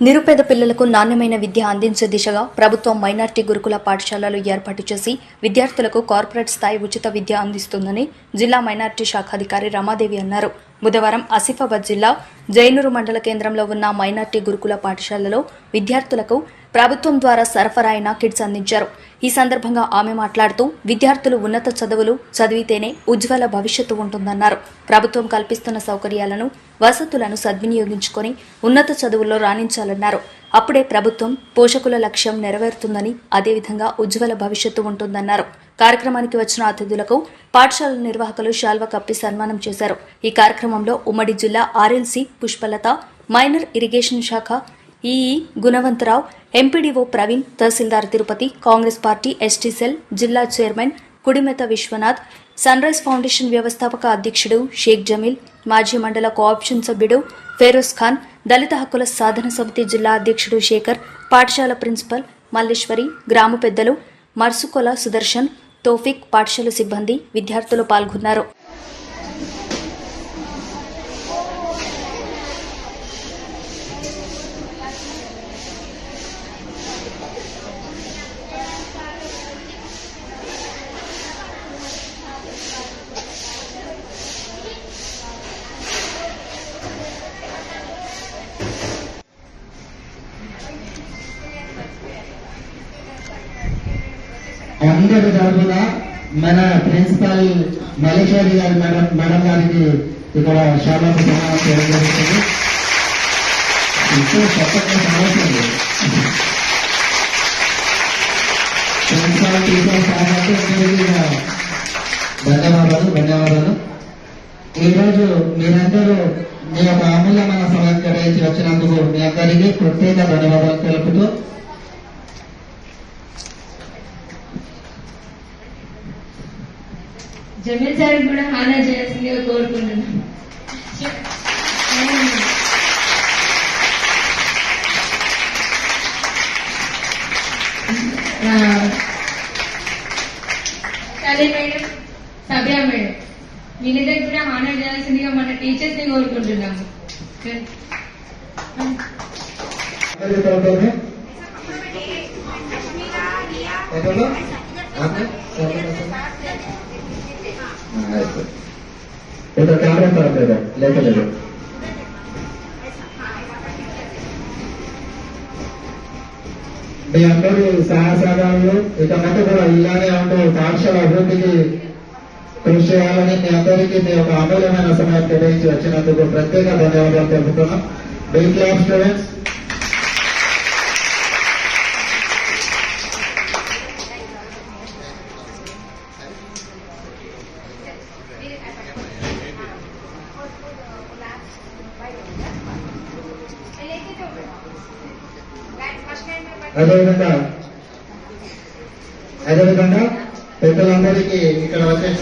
నిరుపేద పిల్లలకు నాణ్యమైన విద్య అందించే దిశగా ప్రభుత్వం మైనార్టీ గురుకుల పాఠశాలలు ఏర్పాటు చేసి విద్యార్థులకు కార్పొరేట్ స్థాయి ఉచిత విద్య అందిస్తుందని జిల్లా మైనార్టీ శాఖ అధికారి రమాదేవి అన్నారు. బుధవారం ఆసిఫాబాద్ జిల్లా జైనూరు మండల కేంద్రంలో ఉన్న మైనార్టీ గురుకుల పాఠశాలలో విద్యార్థులకు ప్రభుత్వం ద్వారా సరఫరా అయిన కిట్స్ అందించారు. ఈ సందర్భంగా ఆమె మాట్లాడుతూ విద్యార్థులు ఉన్నత చదువులు చదివితేనే ఉజ్వల భవిష్యత్తు ఉంటుందన్నారు. ప్రభుత్వం కల్పిస్తున్న సౌకర్యాలను వసతులను సద్వినియోగించుకొని ఉన్నత చదువుల్లో రాణించాలన్నారు. అప్పుడే ప్రభుత్వం పోషకుల లక్ష్యం నెరవేరుతుందని, అదేవిధంగా ఉజ్వల భవిష్యత్తు ఉంటుందన్నారు. కార్యక్రమానికి వచ్చిన అతిథులకు పాఠశాల నిర్వాహకులు శాల్వా కప్పి సన్మానం చేశారు. ఈ కార్యక్రమంలో ఉమ్మడి జిల్లా ఆర్ఎల్సీ పుష్పలత, మైనర్ ఇరిగేషన్ శాఖ ఈఈ గుణవంతరావు, ఎంపీడీఓ ప్రవీణ్, తహసీల్దార్ Tirupathi, Congress party ST cell జిల్లా chairman Kudimetha Vishwanath, sun rise foundation వ్యవస్థాపక అధ్యక్షుడు షేక్ జమీల్, మాజీ మండల కోఆప్షన్ సభ్యుడు ఫెరోజ్ ఖాన్, దళిత హక్కుల సాధన సమితి జిల్లా అధ్యక్షుడు శేఖర్, పాఠశాల ప్రిన్సిపల్ మల్లేశ్వరి, గ్రామ పెద్దలు మర్సుకొల సుదర్శన్, తోఫిక్, పాఠశాల సిబ్బంది, విద్యార్థులు పాల్గొన్నారు. అందరి తరఫున మన ప్రిన్సిపల్ మల్లేశ్వరి గారి మేడం గారికి ఇక్కడ శాలకు సమానం చేయడం జరుగుతుంది. ప్రిన్సిపల్ టీచర్ ధన్యవాదాలు. ఈరోజు మీరందరూ మీ యొక్క అమూల్యమైన సమయం కేటాయించి వచ్చినందుకు మీ అందరికీ ప్రత్యేక ధన్యవాదాలు తెలుపుతూ జమీల్ సార్ కూడా హానా చేయాల్సిందిగా కోరుకుంటున్నాను. మేడం, సభ్య మేడం, వీళ్ళిద్దరు కూడా హానా చేయాల్సిందిగా మన టీచర్స్ ని కోరుకుంటున్నాము. ఇక్కడ కెమెరా లేకలేదు. మీ అందరూ సహసాగాలు ఇక ముందు కూడా ఇలానే ఉంటూ పాఠశాల అభివృద్ధికి కృషి చేయాలని మీ అందరికీ మీ యొక్క అమూల్యమైన సమయం కేటాయించి వచ్చినందుకు ప్రత్యేక ధన్యవాదాలు తెలుపుతున్నాం. Big class students. అదేవిధంగా పెద్దలందరికీ ఇక్కడ వచ్చే